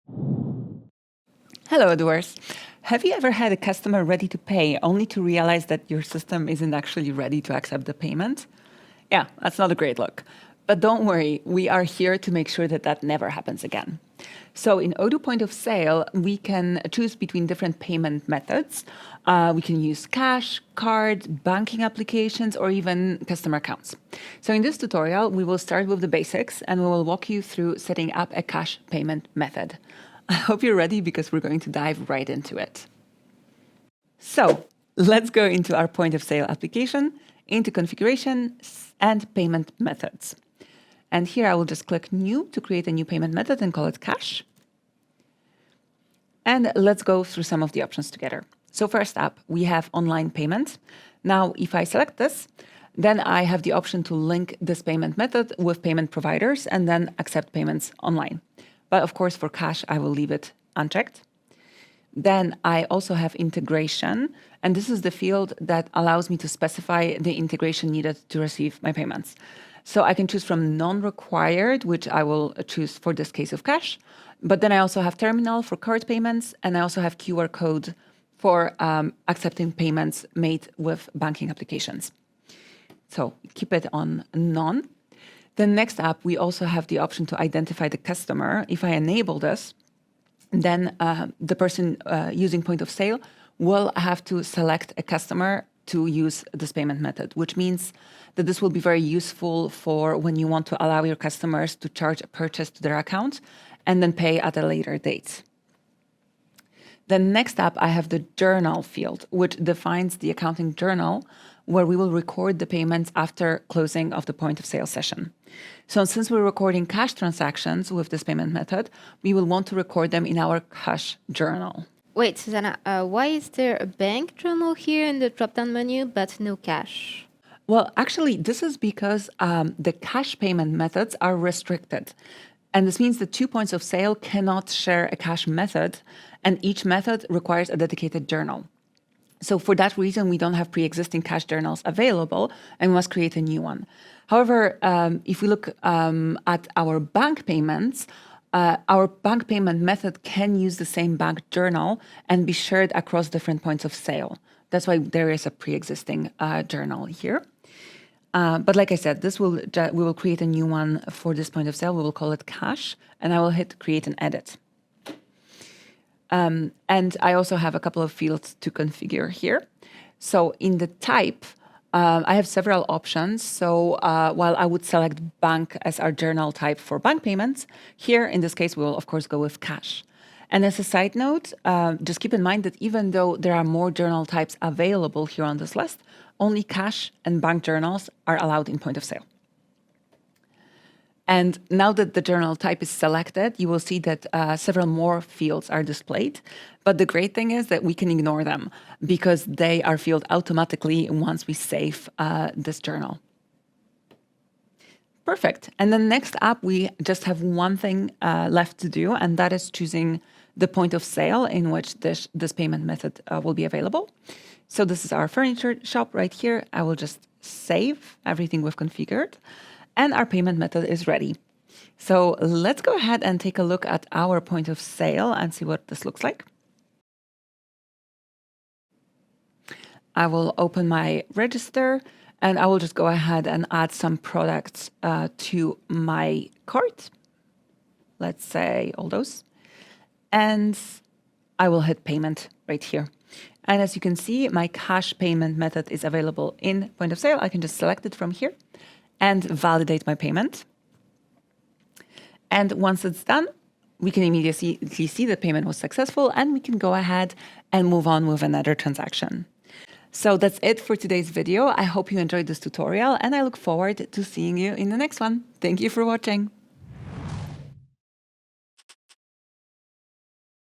Hello, Odooers. Have you ever had a customer ready to pay only to realize that your system isn't actually ready to accept the payment? Yeah, that's not a great look. But don't worry, we are here to make sure that that never happens again. So in Odoo Point of Sale, we can choose between different payment methods. We can use cash, card, banking applications, or even customer accounts. So in this tutorial, we will start with the basics and we will walk you through setting up a cash payment method. I hope you're ready because we're going to dive right into it. So let's go into our Point of Sale application, into configuration and payment methods. And here I will just click New to create a new payment method and call it Cash. And let's go through some of the options together. So first up, we have online payment. Now, if I select this, then I have the option to link this payment method with payment providers and then accept payments online. But of course, for cash, I will leave it unchecked. Then I also have integration, and this is the field that allows me to specify the integration needed to receive my payments. So I can choose from non-required, which I will choose for this case of cash. But then I also have terminal for card payments, and I also have QR code for accepting payments made with banking applications. So keep it on none. Then next up, we also have the option to identify the customer. If I enable this, then the person using Point of Sale will have to select a customer to use this payment method, which means that this will be very useful for when you want to allow your customers to charge a purchase to their account and then pay at a later date. Then next up, I have the journal field, which defines the accounting journal where we will record the payments after closing of the point of sale session. So since we're recording cash transactions with this payment method, we will want to record them in our cash journal. Wait, Susanna, why is there a bank journal here in the drop-down menu, but no cash? Well, actually, this is because the cash payment methods are restricted. And this means the 2 points of sale cannot share a cash method, and each method requires a dedicated journal. So for that reason, we don't have pre-existing cash journals available and we must create a new one. However, if we look at our bank payments, our bank payment method can use the same bank journal and be shared across different points of sale. That's why there is a pre-existing journal here. But like I said, we will create a new one for this point of sale. We will call it cash, and I will hit create and edit. And I also have a couple of fields to configure here. So in the type, I have several options. So while I would select bank as our journal type for bank payments, here in this case, we will of course go with cash. And as a side note, just keep in mind that even though there are more journal types available here on this list, only cash and bank journals are allowed in point of sale. And now that the journal type is selected, you will see that several more fields are displayed. But the great thing is that we can ignore them because they are filled automatically once we save this journal. Perfect. And then next up, we just have one thing left to do, and that is choosing the point of sale in which this payment method will be available. So this is our furniture shop right here. I will just save everything we've configured. And our payment method is ready. So let's go ahead and take a look at our point of sale and see what this looks like. I will open my register and I will just go ahead and add some products to my cart. Let's say all those. And I will hit payment right here. And as you can see, my cash payment method is available in point of sale. I can just select it from here and validate my payment. And once it's done, we can immediately see the payment was successful and we can go ahead and move on with another transaction. So that's it for today's video. I hope you enjoyed this tutorial and I look forward to seeing you in the next one. Thank you for watching.